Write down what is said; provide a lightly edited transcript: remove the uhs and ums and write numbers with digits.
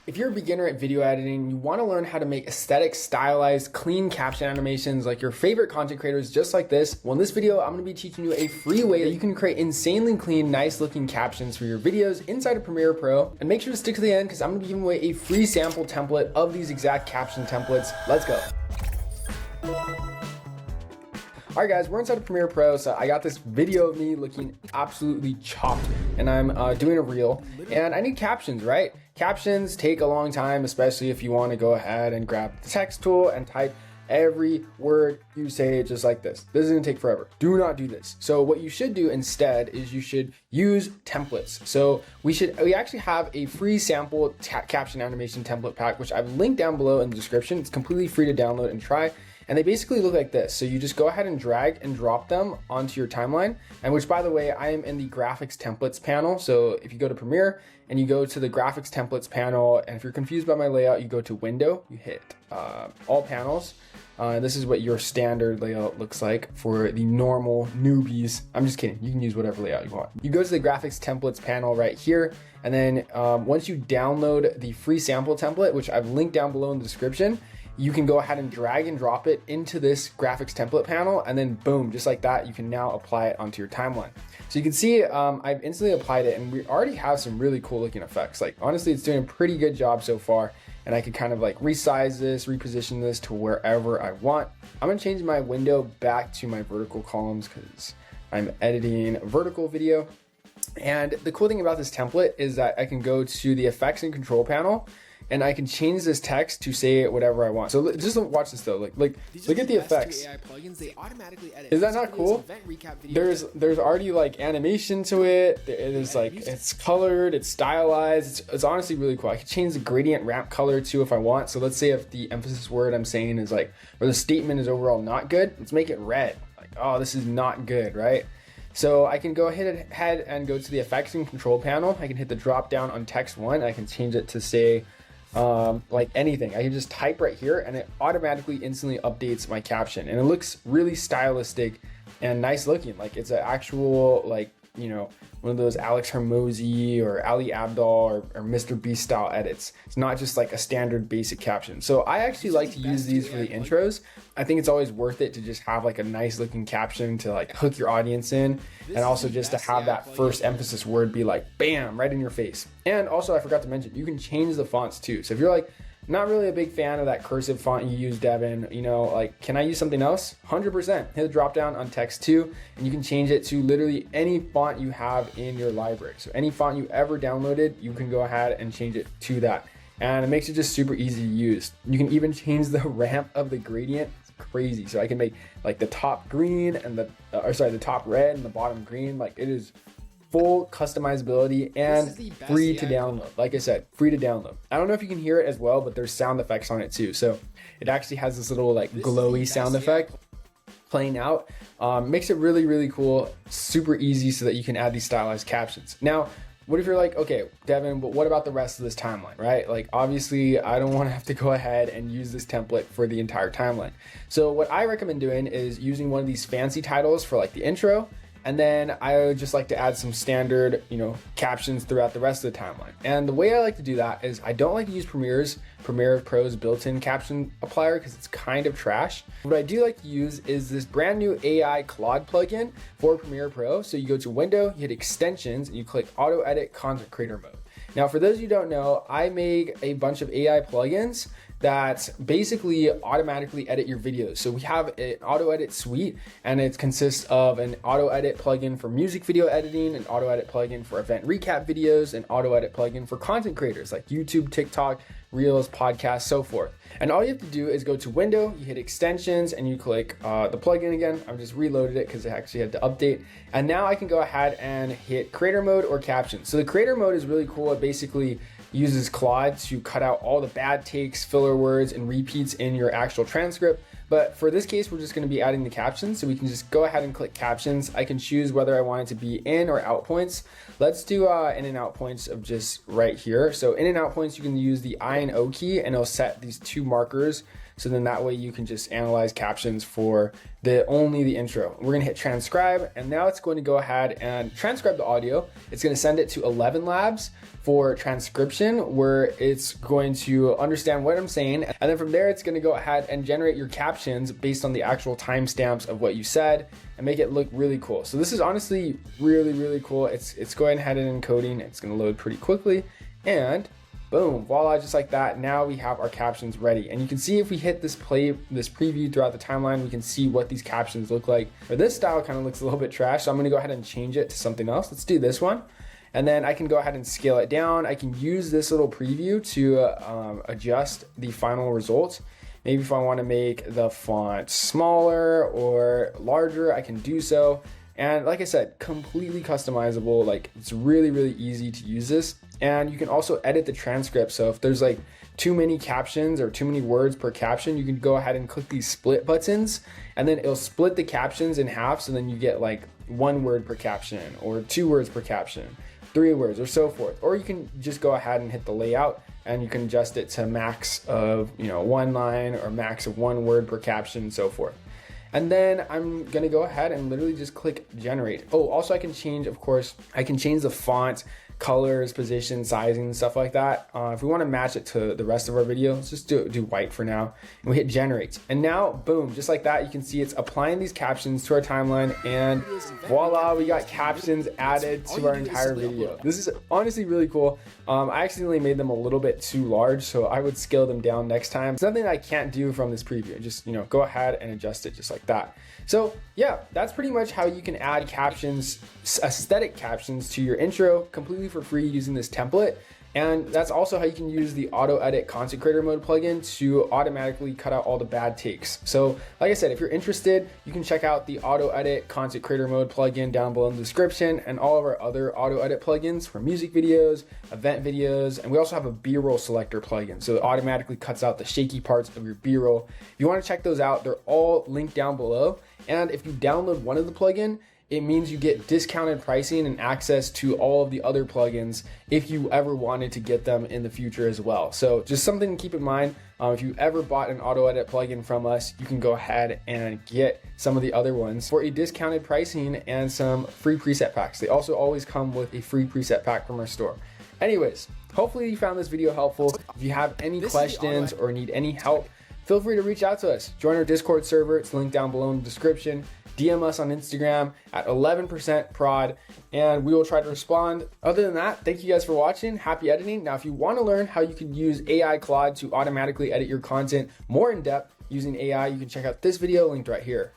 If you're a beginner at video editing, you want to learn how to make aesthetic, stylized, clean caption animations like your favorite content creators just like this, well in this video, I'm going to be teaching you a free way that you can create insanely clean, nice looking captions for your videos inside of Premiere Pro. And make sure to stick to the end because I'm going to be giving away a free sample template of these exact caption templates. Let's go. All right guys, we're inside of Premiere Pro, so I got this video of me looking absolutely chopped and I'm doing a reel and I need captions, right? Captions take a long time, especially if you want to go ahead and grab the text tool and type every word you say just like this. This is gonna take forever. Do not do this. So what you should do instead is you should use templates. So we actually have a free sample caption animation template pack, which I've linked down below in the description. It's completely free to download and try. And they basically look like this. So you just go ahead and drag and drop them onto your timeline. And which, by the way, I am in the graphics templates panel. So if you go to Premiere and you go to the graphics templates panel, and if you're confused by my layout, you go to window, you hit all panels. This is what your standard layout looks like for the normal newbies. I'm just kidding. You can use whatever layout you want. You go to the graphics templates panel right here. And then once you download the free sample template, which I've linked down below in the description, you can go ahead and drag and drop it into this graphics template panel, and then boom, just like that, you can now apply it onto your timeline. So you can see I've instantly applied it and we already have some really cool looking effects. Like honestly, it's doing a pretty good job so far, and I can kind of like resize this, reposition this to wherever I want. I'm gonna change my window back to my vertical columns because I'm editing a vertical video. And the cool thing about this template is that I can go to the effects and control panel and I can change this text to say whatever I want. So just watch this though. Like look at the effects. Is that not cool? There's already like animation to it. It is like it's colored, it's stylized. It's honestly really cool. I can change the gradient ramp color too if I want. So let's say if the emphasis word I'm saying is like, or the statement is overall not good, let's make it red. Like, oh, this is not good, right? So I can go ahead and go to the effects and control panel. I can hit the drop down on text one. I can change it to say like anything. I can just type right here and it automatically instantly updates my caption, and it looks really stylistic and nice looking. Like it's an actual, like, you know, one of those Alex Hormozy or Ali Abdaal or Mr. Beast style edits. It's not just like a standard basic caption. So I actually like to use these for the intros. I think it's always worth it to just have like a nice looking caption to like hook your audience in, and also just to have that first emphasis word be like bam, right in your face. And also I forgot to mention, you can change the fonts too. So if you're like not really a big fan of that cursive font you use, Devin, you know, like, can I use something else? 100%. Hit the drop down on text 2 and you can change it to literally any font you have in your library. So any font you ever downloaded, you can go ahead and change it to that. And it makes it just super easy to use. You can even change the ramp of the gradient. It's crazy. So I can make like the top green and the top red and the bottom green. Like it is full customizability and free to download. Like I said, free to download. I don't know if you can hear it as well, but there's sound effects on it too. So it actually has this little like glowy sound effect playing out. Makes it really, really cool, super easy so that you can add these stylized captions. Now, what if you're like, okay, Devin, but what about the rest of this timeline, right? Like obviously I don't want to have to go ahead and use this template for the entire timeline. So what I recommend doing is using one of these fancy titles for like the intro. And then I would just like to add some standard, you know, captions throughout the rest of the timeline. And the way I like to do that is I don't like to use Premiere Pro's built-in caption applier because it's kind of trash. What I do like to use is this brand new AI Claude plugin for Premiere Pro. So you go to Window, you hit Extensions, and you click AutoEdit Content Creator Mode. Now, for those of you who don't know, I make a bunch of AI plugins that basically automatically edit your videos. So we have an auto edit suite, and it consists of an auto edit plugin for music video editing, an auto edit plugin for event recap videos, an auto edit plugin for content creators like YouTube, TikTok, Reels, podcasts, so forth. And all you have to do is go to Window, you hit Extensions, and you click the plugin again. I've just reloaded it because I actually had to update. And now I can go ahead and hit Creator Mode or Caption. So the Creator Mode is really cool. It basically uses Claude to cut out all the bad takes, filler words, and repeats in your actual transcript. But for this case, we're just going to be adding the captions. So we can just go ahead and click captions. I can choose whether I want it to be in or out points. Let's do in and out points of just right here. So in and out points, you can use the I and O key and it'll set these two markers. So then that way you can just analyze captions for only the intro. We're gonna hit transcribe, and now it's going to go ahead and transcribe the audio. It's gonna send it to 11 labs for transcription, where it's going to understand what I'm saying. And then from there, it's gonna go ahead and generate your captions based on the actual timestamps of what you said and make it look really cool. So this is honestly really, really cool. It's going ahead and encoding. It's gonna load pretty quickly, and boom, voila, just like that. Now we have our captions ready. And you can see if we hit this preview throughout the timeline, we can see what these captions look like. Or this style kind of looks a little bit trash, so I'm gonna go ahead and change it to something else. Let's do this one. And then I can go ahead and scale it down. I can use this little preview to adjust the final results. Maybe if I wanna make the font smaller or larger, I can do so. And like I said, completely customizable. Like, it's really, really easy to use this. And you can also edit the transcript. So if there's like too many captions or too many words per caption, you can go ahead and click these split buttons, and then it'll split the captions in half. So then you get like 1 word per caption or 2 words per caption, 3 words, or so forth. Or you can just go ahead and hit the layout, and you can adjust it to max of 1 line or max of 1 word per caption and so forth. And then I'm gonna go ahead and literally just click generate. Oh, also I can change, of course, I can change the font, colors, position, sizing, stuff like that. If we wanna match it to the rest of our video, let's just do white for now. And we hit generate. And now, boom, just like that, you can see it's applying these captions to our timeline, and voila, we got captions added to our entire video. This is honestly really cool. I accidentally made them a little bit too large, so I would scale them down next time. It's nothing I can't do from this preview. Just, go ahead and adjust it just like that. So yeah, that's pretty much how you can add captions, aesthetic captions, to your intro completely for free using this template. And that's also how you can use the AutoEdit Content Creator Mode plugin to automatically cut out all the bad takes. So like I said, if you're interested, you can check out the AutoEdit Content Creator Mode plugin down below in the description, and all of our other AutoEdit plugins for music videos, event videos, and we also have a B-roll selector plugin. So it automatically cuts out the shaky parts of your B-roll. If you want to check those out, they're all linked down below. And if you download one of the plugin, it means you get discounted pricing and access to all of the other plugins if you ever wanted to get them in the future as well. So just something to keep in mind. If you ever bought an AutoEdit plugin from us, you can go ahead and get some of the other ones for a discounted pricing and some free preset packs. They also always come with a free preset pack from our store. Anyways, hopefully you found this video helpful. If you have any questions or need any help, feel free to reach out to us. Join our Discord server. It's linked down below in the description. DM us on Instagram at 11%prod, and we will try to respond. Other than that, thank you guys for watching. Happy editing. Now, if you want to learn how you can use AI Claude to automatically edit your content more in depth using AI, you can check out this video linked right here.